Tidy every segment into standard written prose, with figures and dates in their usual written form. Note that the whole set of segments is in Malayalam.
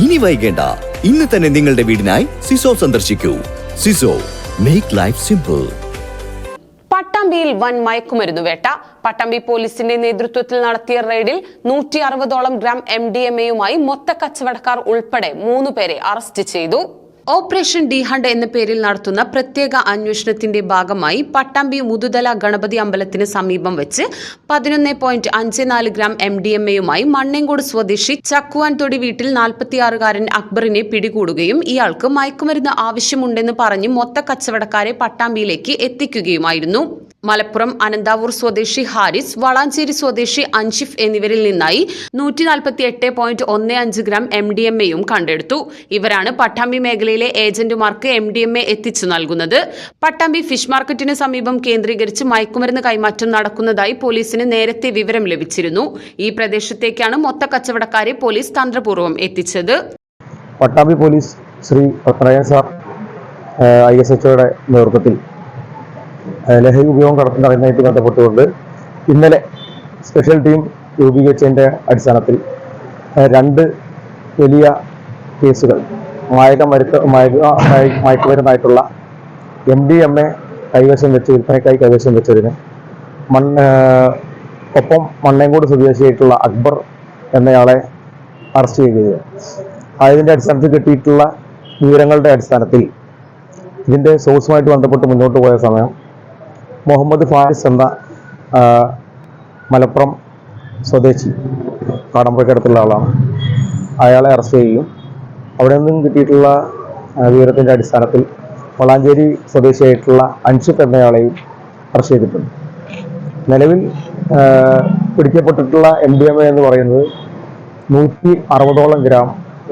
ഇനി വൈകേണ്ട, ഇന്ന് തന്നെ നിങ്ങളുടെ വീടിനായി സിസോ സന്ദർശിക്കൂ. സിസോ, മേക്ക് ലൈഫ് സിമ്പിൾ. പട്ടാമ്പിയിൽ വൻ മയക്കുമരുന്ന് വേട്ട. പട്ടാമ്പി പോലീസിന്റെ നേതൃത്വത്തിൽ നടത്തിയ റെയ്ഡിൽ 160ഓളം ഗ്രാം MDMAയുമായി മൊത്ത കച്ചവടക്കാർ ഉൾപ്പെടെ 3 പേരെ അറസ്റ്റ് ചെയ്തു. ഓപ്പറേഷൻ ഡി ഹണ്ട് എന്ന പേരിൽ നടത്തുന്ന പ്രത്യേക അന്വേഷണത്തിന്റെ ഭാഗമായി പട്ടാമ്പി മുതുതല ഗണപതി അമ്പലത്തിന് സമീപം വെച്ച് 11.54 ഗ്രാം MDMAയുമായി മണ്ണേങ്കോട് സ്വദേശി ചക്കുവാൻതൊടി വീട്ടിൽ 46-കാരൻ അക്ബറിനെ പിടികൂടുകയും ഇയാൾക്ക് മയക്കുമരുന്ന് ആവശ്യമുണ്ടെന്ന് പറഞ്ഞ് മൊത്ത കച്ചവടക്കാരെ പട്ടാമ്പിയിലേക്ക് എത്തിക്കുകയുമായിരുന്നു. മലപ്പുറം അനന്താവൂർ സ്വദേശി ഹാരിസ്, വളാഞ്ചേരി സ്വദേശി അൻഷിഫ് എന്നിവരിൽ നിന്നായി 148.15 ഗ്രാം MDMAയും കണ്ടെടുത്തു. ഇവരാണ് പട്ടാമ്പി മേഖലയിലെ ഏജന്റുമാർക്ക് MDMA എത്തിച്ചു നൽകുന്നത്. പട്ടാമ്പി ഫിഷ് മാർക്കറ്റിന് സമീപം കേന്ദ്രീകരിച്ച് മയക്കുമരുന്ന് കൈമാറ്റം നടക്കുന്നതായി പോലീസിന് നേരത്തെ വിവരം ലഭിച്ചിരുന്നു. ഈ പ്രദേശത്തേക്കാണ് മൊത്ത കച്ചവടക്കാരെ പോലീസ് തന്ത്രപൂർവ്വം എത്തിച്ചത്. പട്ടാമ്പി പോലീസ് ശ്രീ ISHOയുടെ നേതൃത്വത്തിൽ ലഹരി ഉപയോഗം നടത്തുന്നതായിട്ട് ബന്ധപ്പെട്ടുകൊണ്ട് ഇന്നലെ സ്പെഷ്യൽ ടീം രൂപീകരിച്ചതിൻ്റെ അടിസ്ഥാനത്തിൽ 2 വലിയ കേസുകൾ മയക്കുമരുന്നായിട്ടുള്ള MDMA വിൽപ്പനയ്ക്കായി കൈവശം വെച്ചതിന് ഒപ്പം മണ്ണേങ്കോട് സ്വദേശിയായിട്ടുള്ള അക്ബർ എന്നയാളെ അറസ്റ്റ് ചെയ്യുകയാണ്. അതിൻ്റെ അടിസ്ഥാനത്തിൽ കിട്ടിയിട്ടുള്ള വിവരങ്ങളുടെ അടിസ്ഥാനത്തിൽ ഇതിൻ്റെ സോഴ്സുമായിട്ട് ബന്ധപ്പെട്ട് മുന്നോട്ട് പോയ സമയം മുഹമ്മദ് ഫാരിസ് എന്ന മലപ്പുറം സ്വദേശി കാടമ്പുഴക്കടുത്തുള്ള ആളാണ്. അയാളെ അറസ്റ്റ് ചെയ്യുകയും അവിടെ നിന്നും കിട്ടിയിട്ടുള്ള വിവരത്തിൻ്റെ അടിസ്ഥാനത്തിൽ വളാഞ്ചേരി സ്വദേശിയായിട്ടുള്ള അൻഷിഫ് എന്നയാളെയും അറസ്റ്റ് ചെയ്തിട്ടുണ്ട്. നിലവിൽ പിടിക്കപ്പെട്ടിട്ടുള്ള MDMA എന്ന് പറയുന്നത് 160ഓളം ഗ്രാം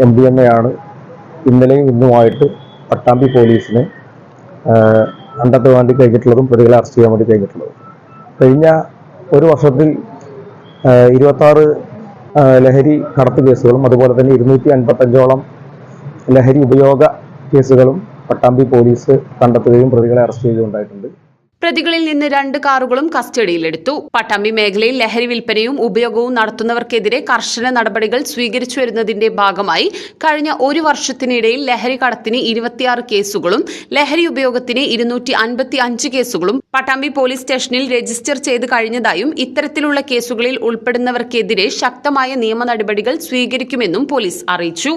MDMA ആണ് ഇന്നലെയും ഇന്നുമായിട്ട് പട്ടാമ്പി പോലീസിന് കണ്ടെത്താൻ വേണ്ടി കഴിഞ്ഞിട്ടുള്ളതും പ്രതികളെ അറസ്റ്റ് ചെയ്യാൻ വേണ്ടി കഴിഞ്ഞിട്ടുള്ളതും. കഴിഞ്ഞ ഒരു വർഷത്തിൽ 26 ലഹരി കടത്ത് കേസുകളും അതുപോലെ തന്നെ 255ഓളം ലഹരി ഉപയോഗ കേസുകളും പട്ടാമ്പി പോലീസ് കണ്ടെത്തുകയും പ്രതികളെ അറസ്റ്റ് ചെയ്യുകയുണ്ടായിട്ടുണ്ട്. പ്രതികളിൽ നിന്ന് 2 കാറുകളും കസ്റ്റഡിയിലെടുത്തു. പട്ടാമ്പി മേഖലയിൽ ലഹരി വിൽപ്പനയും ഉപയോഗവും നടത്തുന്നവർക്കെതിരെ കർശന നടപടികൾ സ്വീകരിച്ചു വരുന്നതിന്റെ ഭാഗമായി കഴിഞ്ഞ ഒരു വർഷത്തിനിടയിൽ ലഹരി കടത്തിന് 26 കേസുകളും ലഹരി ഉപയോഗത്തിന് 255 കേസുകളും പട്ടാമ്പി പോലീസ് സ്റ്റേഷനിൽ രജിസ്റ്റർ ചെയ്ത് കഴിഞ്ഞതായും ഇത്തരത്തിലുള്ള കേസുകളിൽ ഉൾപ്പെടുന്നവർക്കെതിരെ ശക്തമായ നിയമ നടപടികൾ സ്വീകരിക്കുമെന്നും പോലീസ് അറിയിച്ചു.